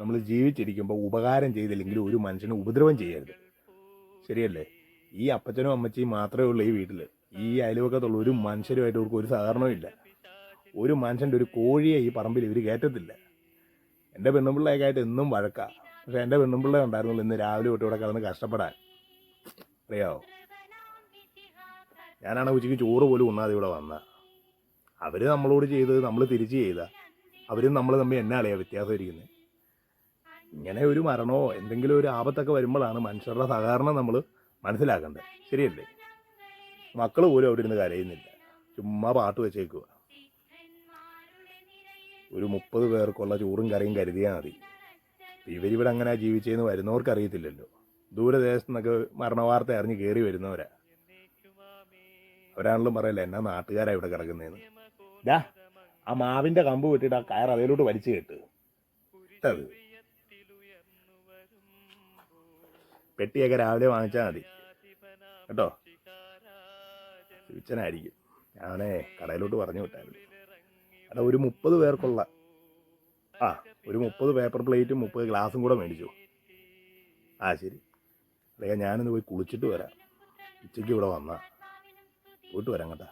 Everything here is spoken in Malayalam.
നമ്മൾ ജീവിച്ചിരിക്കുമ്പോൾ ഉപകാരം ചെയ്തില്ലെങ്കിൽ ഒരു മനുഷ്യന് ഉപദ്രവം ചെയ്യരുത്. ശരിയല്ലേ? ഈ അപ്പച്ചനും അമ്മച്ചിയും മാത്രമേ ഉള്ളൂ ഈ വീട്ടിൽ. ഈ അയൽവക്കത്തുള്ള ഒരു മനുഷ്യരുമായിട്ട് ഇവർക്ക് ഒരു സഹകരണവും ഇല്ല. ഒരു മനുഷ്യൻ്റെ ഒരു കോഴിയെ ഈ പറമ്പിൽ ഇവർ കയറ്റത്തില്ല. എൻ്റെ പെണ്ണുമ്പിള്ളയൊക്കെ ആയിട്ട് എന്നും വഴക്കാം. പക്ഷേ എൻ്റെ പെണ്ണുമ്പിള്ള ഉണ്ടായിരുന്നുള്ളൂ ഇന്ന് രാവിലെ തൊട്ട് ഇവിടെ കിടന്ന് കഷ്ടപ്പെടാൻ. അറിയാവോ? ഞാനാണ് ഉച്ചയ്ക്ക് ചോറ് പോലും ഉണ്ണാതെ ഇവിടെ വന്ന. അവർ നമ്മളോട് ചെയ്തത് നമ്മൾ തിരിച്ച് ചെയ്ത. അവരും നമ്മൾ തമ്മിൽ എന്നാ അറിയാം വ്യത്യാസം ഇരിക്കുന്നത്. ഇങ്ങനെ ഒരു മരണമോ എന്തെങ്കിലും ഒരു ആപത്തൊക്കെ വരുമ്പോഴാണ് മനുഷ്യരുടെ സഹകരണം നമ്മൾ മനസ്സിലാക്കേണ്ടത്. ശരിയല്ലേ? മക്കൾ പോലും അവിടെ ഇരുന്ന് കരയുന്നില്ല, ചുമ്മാ പാട്ട് വെച്ചേക്കുക. ഒരു 30 പേർക്കുള്ള ചോറും കറിയും കരുതിയാൽ മതി. ഇവരിവിടെ അങ്ങനെ ജീവിച്ചതെന്ന് വരുന്നവർക്ക് അറിയത്തില്ലല്ലോ. ദൂരദേശത്തു നിന്നൊക്കെ മരണവാർത്ത അറിഞ്ഞ് കയറി വരുന്നവരാ. അവരാണെങ്കിലും പറയല്ല എന്നാ നാട്ടുകാരാണ് ഇവിടെ കിടക്കുന്നതെന്ന്. ആ മാവിൻ്റെ കമ്പ് വെട്ടിയിട്ട് ആ കയർ അതിലോട്ട് വലിച്ചു കേട്ട് ഇട്ടത്. പെട്ടിയൊക്കെ രാവിലെ വാങ്ങിച്ചാൽ മതി കേട്ടോ. തിരിച്ചനായിരിക്കും. ഞാനേ കടയിലോട്ട് പറഞ്ഞു വിട്ടായിരുന്നു. അവിടെ ഒരു 30 പേർക്കുള്ള ഒരു 30 പേപ്പർ പ്ലേറ്റും 30 ഗ്ലാസും കൂടെ മേടിച്ചു. ശരി. അല്ലെങ്കിൽ ഞാനിന്ന് പോയി കുളിച്ചിട്ട് വരാം. ഉച്ചയ്ക്ക് ഇവിടെ വന്നാൽ പോയിട്ട് വരാം കേട്ടോ.